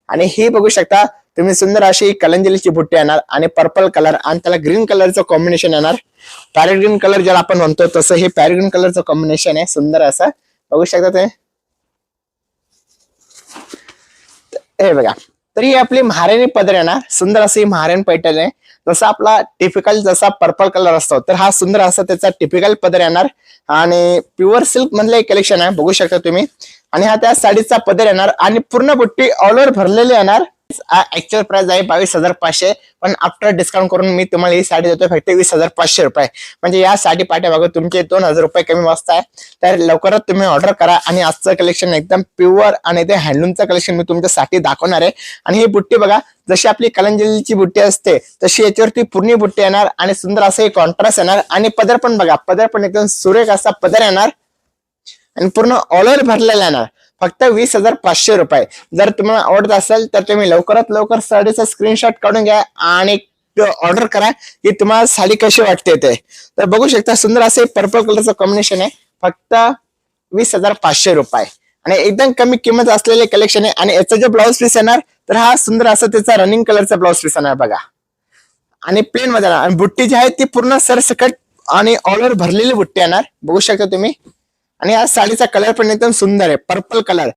आणि ही बघू शकता तुम्ही सुंदर अशी कलंजलीची बुट्टी येणार आणि पर्पल कलर आणि त्याला ग्रीन कलरचं कॉम्बिनेशन येणार. पॅरेट ग्रीन कलर ज्याला आपण म्हणतो तसं हे पॅरेट ग्रीन कलरचं कॉम्बिनेशन आहे. सुंदर असं बघू शकता तुम्ही. हे बघा, तर ही आपली महाराणी पदर आहे ना, सुंदर अशी महाराणी पैठण आहे. जसा आपला टिपिकल जसा पर्पल कलर असतो तर हा सुंदर असा त्याचा टिपिकल पदर येणार आणि प्युअर सिल्क मधलं कलेक्शन आहे बघू शकता तुम्ही. आणि हा त्या साडीचा पदर येणार आणि पूर्ण बुट्टी ऑल ओव्हर भरलेली येणार. ऍक्च्युअल प्राइस आहे 22,500 पण आफ्टर डिस्काउंट करून मी तुम्हाला ही साडी देतोय फक्त 20,500 रुपये. म्हणजे या साडी पाठ्यामागे तुमचे 2,000 रुपये कमी वाजता आहे. तर लवकरच तुम्ही ऑर्डर करा. आणि आजचं कलेक्शन एकदम प्युअर आणि ते हँडलूमचं कलेक्शन मी तुमच्यासाठी दाखवणार आहे. आणि ही बुट्टी बघा, जशी आपली कलंजलीची बुट्टी असते तशी याच्यावरती पूर्ण बुट्टी येणार आणि सुंदर असं हे कॉन्ट्रास्ट येणार. आणि पदर पण बघा, पदर पण एकदम सुरेख असा पदर येणार आणि पूर्ण ऑल ओव्हर भरलेला येणार. फक्त 20,500 रुपये. जर तुम्हाला आवडत असेल तर तुम्ही लवकरात लवकर साडीचा स्क्रीनशॉट काढून घ्या आणि ऑर्डर करा की तुम्हाला साडी कशी वाटते ते. तर बघू शकता सुंदर असे पर्पल कलरचं कॉम्बिनेशन आहे. फक्त 20,500 रुपये आणि एकदम कमी किंमत असलेले कलेक्शन आहे. आणि याचा जो ब्लाऊज पीस येणार तर हा सुंदर असा त्याचा रनिंग कलरचा ब्लाऊज पीस येणार बघा. आणि प्लेन मध्ये येणार आणि बुट्टी जी आहे ती पूर्ण सरसकट आणि ऑल ओव्हर भरलेली बुट्टी येणार बघू शकता तुम्ही. आणि या साडीचा कलर पण एकदम सुंदर आहे, पर्पल कलर.